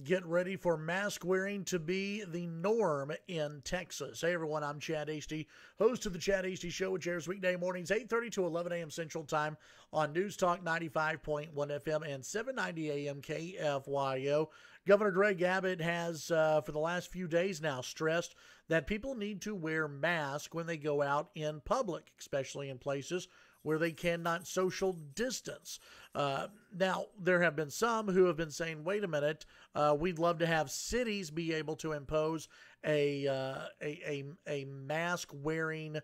Get ready for mask wearing to be the norm in Texas. Hey everyone, I'm Chad Hasty, host of the Chad Hasty Show, which airs weekday mornings 8:30 to 11 a.m. Central Time on News Talk 95.1 FM and 790 AM KFYO. Governor Greg Abbott has, for the last few days now, stressed that people need to wear masks when they go out in public, especially in places where they cannot social distance. Now, there have been some who have been saying, wait a minute, we'd love to have cities be able to impose a mask-wearing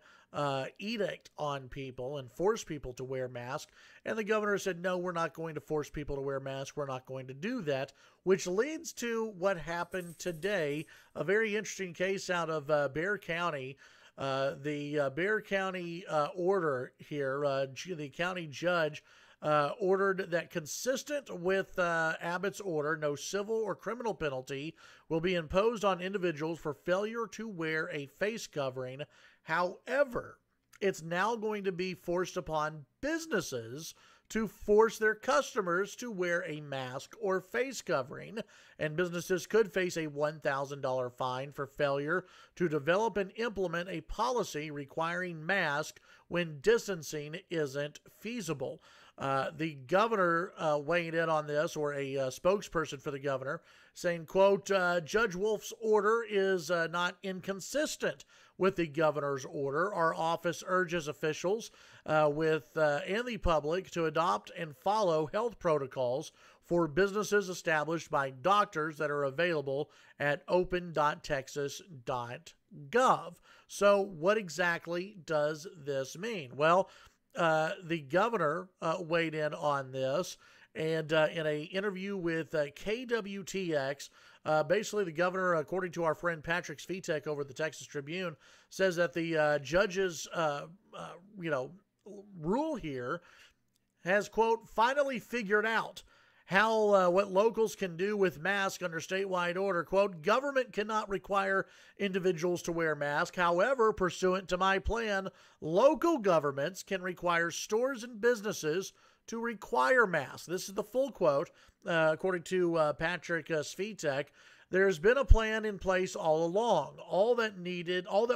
edict on people and force people to wear masks. And the governor said, no, we're not going to force people to wear masks. We're not going to do that, which leads to what happened today, a very interesting case out of Bexar County. The Bexar County order here, the county judge ordered that consistent with Abbott's order, no civil or criminal penalty will be imposed on individuals for failure to wear a face covering. However, it's now going to be forced upon businesses to force their customers to wear a mask or face covering, and businesses could face a $1,000 fine for failure to develop and implement a policy requiring masks when distancing isn't feasible. The governor weighed in on this, or a spokesperson for the governor, saying, quote, Judge Wolf's order is not inconsistent with the governor's order. Our office urges officials and the public to adopt and follow health protocols for businesses established by doctors that are available at open.texas.gov. So what exactly does this mean? Well, the governor weighed in on this, and in an interview with KWTX, basically the governor, according to our friend Patrick Svitek over at the Texas Tribune, says that the judge's rule here has, quote, finally figured out how what locals can do with masks under statewide order. Quote, government cannot require individuals to wear masks. However, pursuant to my plan, local governments can require stores and businesses to require masks. This is the full quote, according to Patrick Svitek. There's been a plan in place all along. All that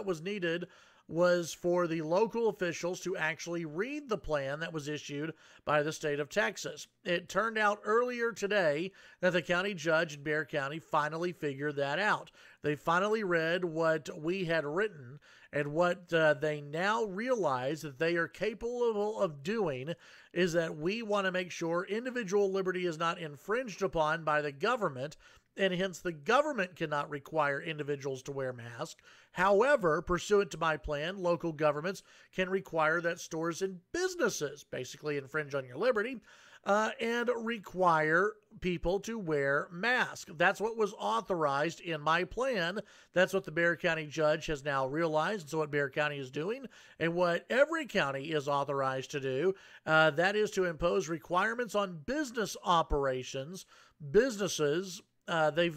was needed was for the local officials to actually read the plan that was issued by the state of Texas. It turned out earlier today that the county judge in Bexar County finally figured that out. They finally read what we had written, and what they now realize that they are capable of doing is that we want to make sure individual liberty is not infringed upon by the government, and hence the government cannot require individuals to wear masks. However, pursuant to my plan, local governments can require that stores and businesses basically infringe on your liberty and require people to wear masks. That's what was authorized in my plan. That's what the Bexar County judge has now realized. So what Bexar County is doing, and what every county is authorized to do, that is to impose requirements on business operations. Businesses, they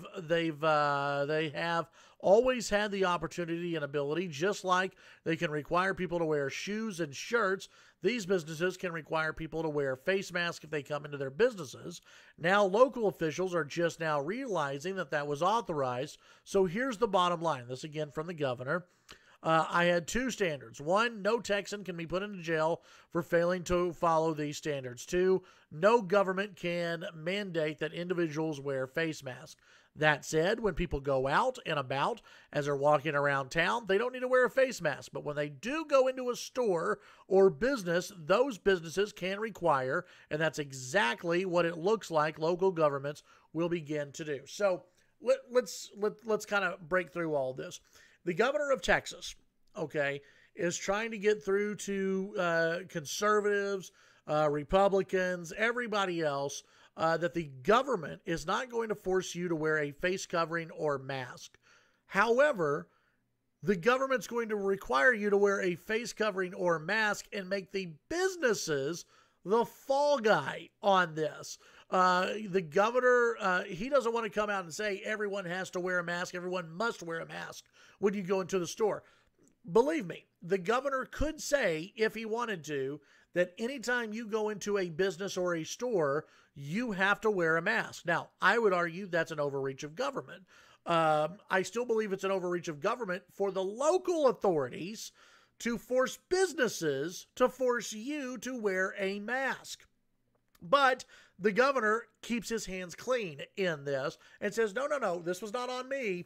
have always had the opportunity and ability, just like they can require people to wear shoes and shirts. These businesses can require people to wear face masks if they come into their businesses. Now, local officials are just now realizing that that was authorized. So here's the bottom line. This again from the governor. I had two standards. One, no Texan can be put into jail for failing to follow these standards. Two, no government can mandate that individuals wear face masks. That said, when people go out and about as they're walking around town, they don't need to wear a face mask. But when they do go into a store or business, those businesses can require, and that's exactly what it looks like local governments will begin to do. So let's kind of break through all this. The governor of Texas, okay, is trying to get through to conservatives, Republicans, everybody else, that the government is not going to force you to wear a face covering or mask. However, the government's going to require you to wear a face covering or mask and make the businesses the fall guy on this. The governor, he doesn't want to come out and say everyone has to wear a mask, everyone must wear a mask when you go into the store. Believe me, the governor could say, if he wanted to, that anytime you go into a business or a store, you have to wear a mask. Now, I would argue that's an overreach of government. I still believe it's an overreach of government for the local authorities to force businesses to force you to wear a mask. But the governor keeps his hands clean in this and says, no, this was not on me.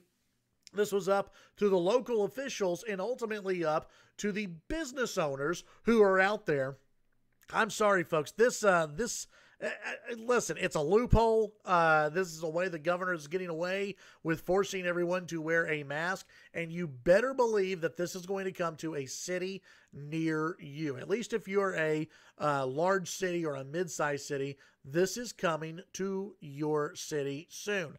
This was up to the local officials and ultimately up to the business owners who are out there. I'm sorry, folks. Listen, it's a loophole. This is a way the governor is getting away with forcing everyone to wear a mask. And you better believe that this is going to come to a city near you. At least if you're a large city or a mid-sized city, this is coming to your city soon.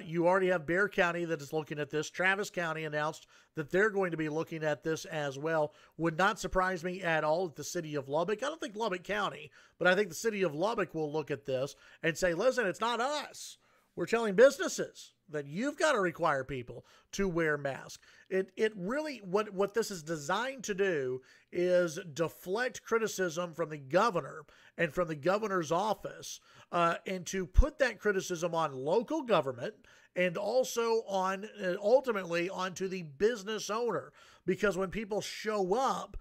You already have Bexar County that is looking at this. Travis County announced that they're going to be looking at this as well. Would not surprise me at all if the city of Lubbock, I don't think Lubbock County, but I think the city of Lubbock will look at this and say, listen, it's not us. We're telling businesses that you've got to require people to wear masks. It really, what this is designed to do is deflect criticism from the governor and from the governor's office, and to put that criticism on local government and also on ultimately onto the business owner. Because when people show up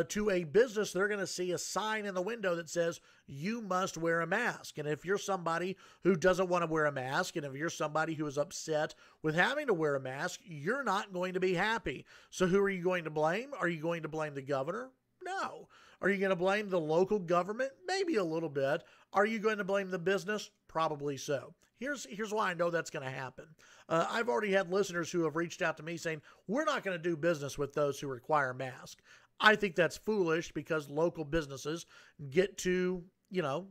to a business, they're going to see a sign in the window that says, you must wear a mask. And if you're somebody who doesn't want to wear a mask, and if you're somebody who is upset with having to wear a mask, you're not going to be happy. So who are you going to blame? Are you going to blame the governor? No. Are you going to blame the local government? Maybe a little bit. Are you going to blame the business? Probably so. Here's why I know that's going to happen. I've already had listeners who have reached out to me saying, we're not going to do business with those who require masks. I think that's foolish because local businesses get to,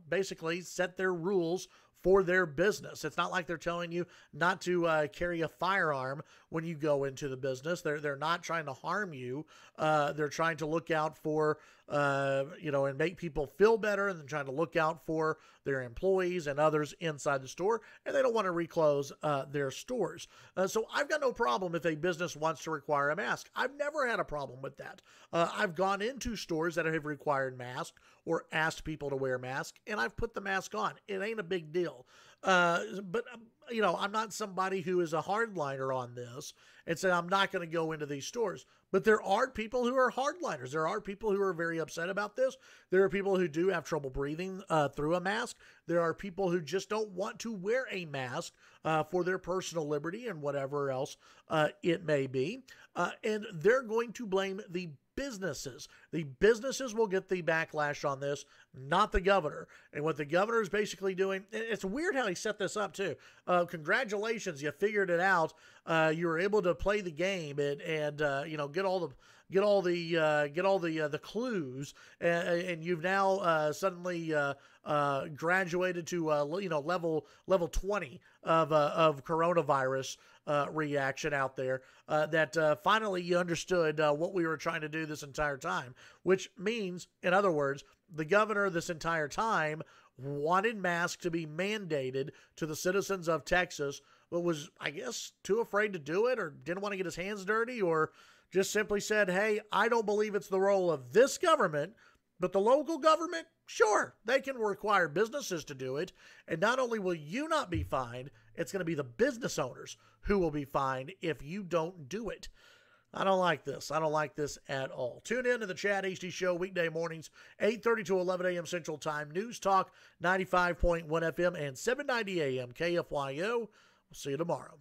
basically set their rules for their business. It's not like they're telling you not to carry a firearm when you go into the business. They're not trying to harm you. They're trying to look out for, and make people feel better, and then trying to look out for their employees and others inside the store, and they don't want to reclose their stores. So I've got no problem if a business wants to require a mask. I've never had a problem with that. I've gone into stores that have required masks or asked people to wear masks, and I've put the mask on. It ain't a big deal. But I'm not somebody who is a hardliner on this and say I'm not going to go into these stores. But there are people who are hardliners. There are people who are very upset about this. There are people who do have trouble breathing through a mask. There are people who just don't want to wear a mask for their personal liberty and whatever else it may be. And they're going to blame the businesses. The businesses will get the backlash on this, not the governor. And what the governor is basically doing, it's weird how he set this up too. Congratulations, you figured it out. You were able to play the game and get all the clues, and you've now suddenly graduated to level 20 of coronavirus reaction out there. That finally you understood what we were trying to do this entire time, which means, in other words, the governor this entire time wanted masks to be mandated to the citizens of Texas, but was, I guess, too afraid to do it, or didn't want to get his hands dirty, or just simply said, hey, I don't believe it's the role of this government, but the local government, sure, they can require businesses to do it. And not only will you not be fined, it's going to be the business owners who will be fined if you don't do it. I don't like this. I don't like this at all. Tune in to the Chad Hasty Show weekday mornings, 8:30 to 11 a.m. Central Time. News Talk 95.1 FM and 790 a.m. KFYO. We'll see you tomorrow.